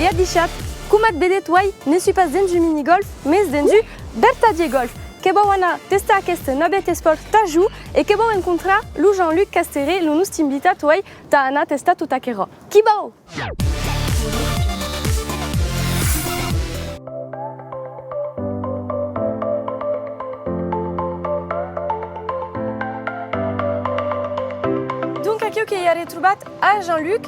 et adichat. Kumat bedet wai ne suis pas dendu mini-golf, mais dendu bertadier golf. Kebo wana testa aquest nabet esport tajou et kebo encontra lu Jean-Luc Castere lu nous timbita wai ta ana testa tout akero. Kibao! Donc akio ke yare troubat à Jean-Luc.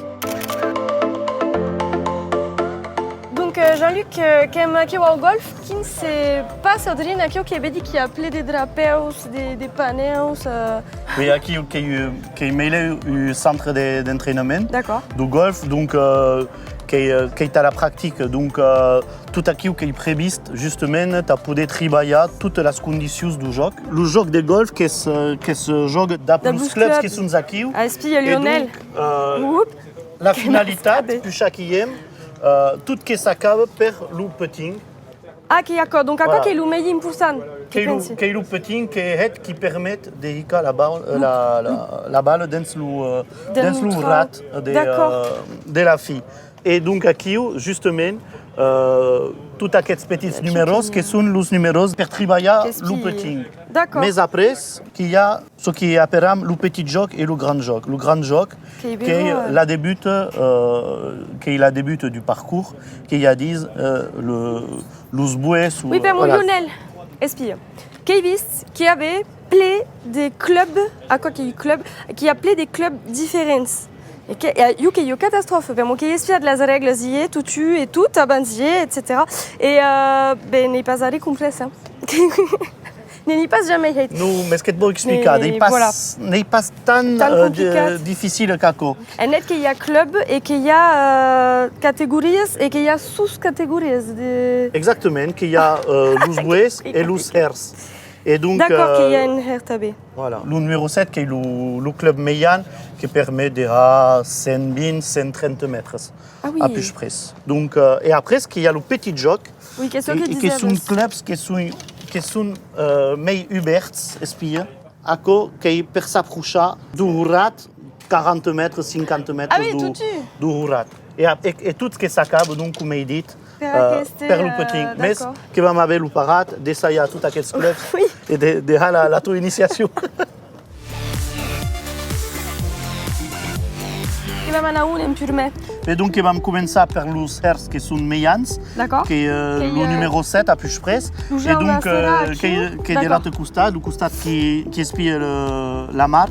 Jean-Luc, qui aime au golf, qui ne sait pas Sodrine, qui a dit qu'il y a plein de drapeaux, des panneaux. Oui, qui est mêlé au centre d'entraînement du golf, donc qui est à la pratique. Donc tout à qui est prévu justement, tu as pu travailler toutes les conditions du jeu. Le jeu de golf, qui se joue dans plus clubs qui sont aquí. À Espi et Lionel. La finalité, de chaque game. Tout ce qui s'accabe per le putting. Ah, d'accord. Donc, à quoi qu'il y a le meilleur pour ça? Qui est le putting qui permet de hiker la balle dans le rat de la fille. Et donc, ici, justement, tous ces petits numéros qui sont les numéros pour travailler le putting. Mais après, il y a ce qui est appelé le petit jeu et le grand jeu. Le grand jeu, qui est la début du parcours, qui a dit le bouet. Oui, mais mon Lionel, espire. Qui avait plein de clubs, à quoi qu'il y a eu club, qui a plein de clubs différents. Et il y a eu catastrophe. Ben, qui espère de les règles y tout tu et tout, abandier, etc. Et ben n'est pas allé complet ça. N'y passe jamais. Non, mais ce que tu expliquer, n'est pas tant difficile qu'aco. Et net qu'il y a club et qu'il y a catégories et qu'il y a sous-catégories. Exactement, qu'il y a les bouets et les hairs. D'accord, qu'il y a une hertabé. Voilà. Le numéro 7, qui est le club meilleur, qui permet de 120, 130 mètres à plus près. Donc, et après, il y a le petit jog, qui sont clubs qui sont meilleurs ouverts, qui peuvent s'approcher du rat 40 mètres, 50 mètres du rat. Et tout ce qui s'accable, donc, comme je dit, per le putting. Mais qui va m'avoir le parade, d'essayer tout à quel club et de la tua initiation. Il va m'en avoir un pur met. Et donc, il va commencer par les hairs qui sont meilleurs, qui est le numéro 7 à plus près. Et donc, qui est de l'autre côté, le côté qui espie la mar.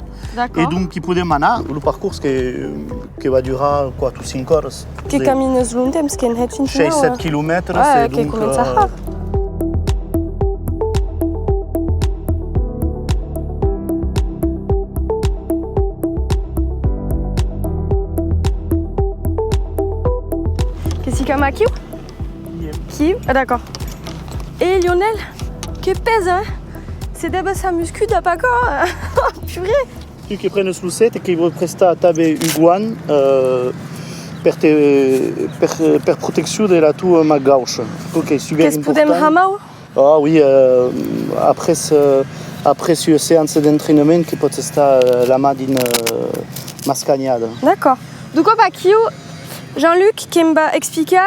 Et donc, qui peut demander le parcours qui va durer quoi, 5 heures. Qui camine longtemps, parce qu'il y a une 6-7 km. Qui commence à Comme Kiou? Kiou? Ah d'accord. Et Lionel, qui pèse, hein? C'est des basses à muscu d'à pas quoi? Purée! Tu qui prennent le 7 et qui vont prester à table Uguan per protection de la tua ma gauche. Ok, super important. Qu'est-ce que tu aimes? Ah oui, après cette séance d'entraînement qui peut être la main d'une mascagnade. D'accord. Donc quoi, bah Kiou? Jean-Luc qui m'a expliqué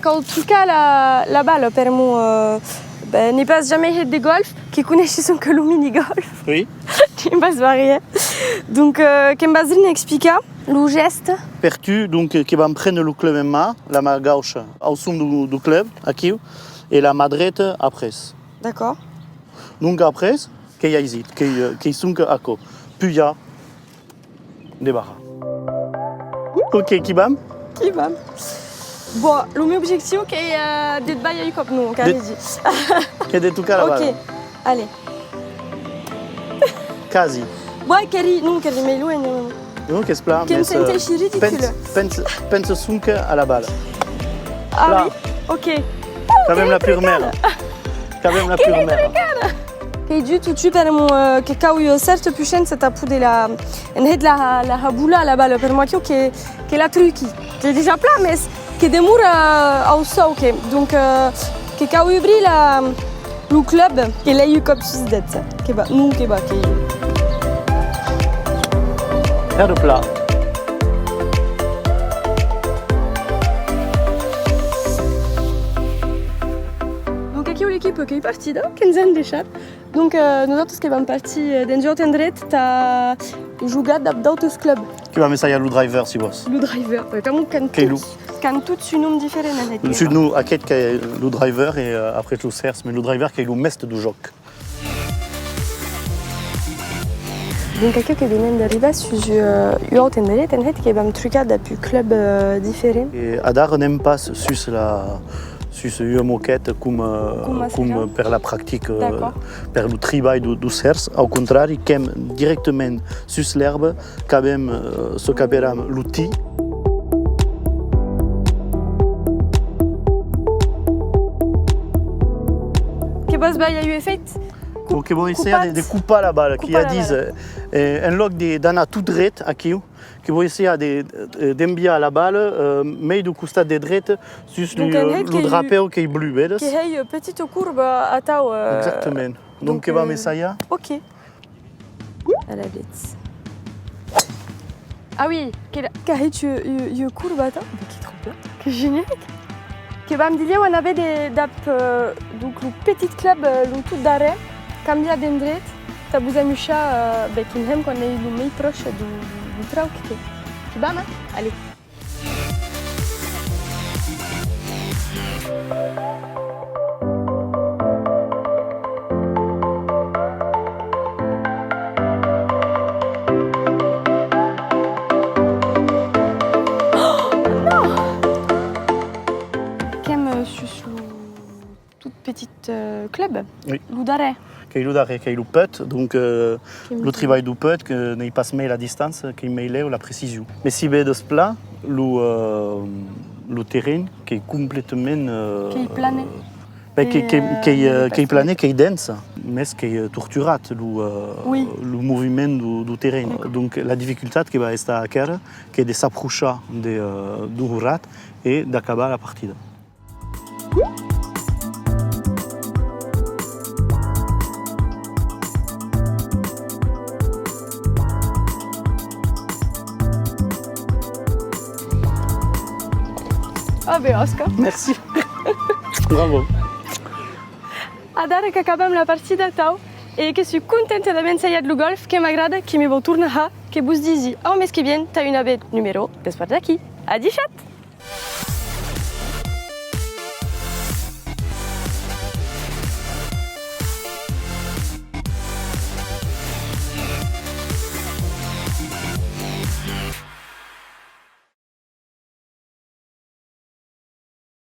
qu'en tout cas la balle per moi n'est pas jamais de golf, qui connaissent que le mini-golf. Oui. Qui m'a varié. Donc qui m'a expliqué le geste. Pertu, donc qui va me prendre le club en main, la main gauche au son du club, aquí, et la main droite après. D'accord. Donc après, qu'il y a ici, qui sont à quoi. Puis il y a des barres. Ok, qui bam? Qui bam. Bon, le meu objectif est d'être baillé comme nous, on a dit. Qui de tout cas là-bas. Ok, allez. Quasi. Ouais, Kari, non, Kari, mais loin. Non, qu'est-ce que Qui me sentait ridicule. Pense sunk à la balle. Ah là. Oui, ok. Quand même la pure mère. Quand même la pure mère. Et du tout tu per mon que quand il certes plus chaîne c'est à poudre la haboula là-bas le per moi qui est la truc qui est déjà plat mais qui est demeure au sol ok donc que quand il brille le club qui l'a eu comme si d'être que bah nous que bah qui Air plat. echipa che è partita, che non deixat. Donc, nosaltres que vam partir d'un joc en dret, t'as jugat d'autres clubs. Que vam essayer lo driver, si vols. Lo driver, can tots un nom diferent en aquest. Sud nous, aquest que est lo driver et après lo cers, mais lo driver qui est lo mest du joc. Donc, quelqu'un qui vient d'arriver sur joc en dret, en fait, que vam trucat depuis clubs différents. Et Adar n'aime pas sur la sur une moquette comme per la pratique, per le travail du cers. Au contraire, il aime directement sur l'herbe, quand même, ce qu'appellam l'outil. Que vos baia eu fet? Que vos essayer de couper la balle, qui a dit un loc d'anar tout dret aquí, que vos essayer d'enviar la balle, mais du costat de dret sur le drapeau qui est bleu, vedes? Qui a une petite courbe à tau. Exactement. Donc, que vam essayer? Ok. À la blitz. Ah oui, qui a une courbe à tau. Qui trop bien. Que génial. Que vam dire on avait donc le petit club, le tout d'arrêt. Canvia d'endret, t'as vous amusé Beckenham qu'on est le plus proche du trauc. C'est bon, hein? Allez. Oh non! Qu'aime sur le tout petit club? Oui. L'Oudaré. Qui est le put, donc le travail du put, que n'est pas mais la distance, qui met la précision. Mais si vedes plat, le terrain qui est complètement qui est plané. Qui est plané, qui est dense, mais qui est torturat le mouvement du terrain. Donc la difficulté qui va être à faire, qui est de s'approcher du rat et d'acabar la partie. Ah ben Oscar. Merci. Bravo. Adar que acabem la partida tau et que suis contente d'haver ensayat le golf, que m'agrada, que me vau tornar que vos disi au mes que vient, t'as une abet numéro d'espoir d'aquí. A dixat!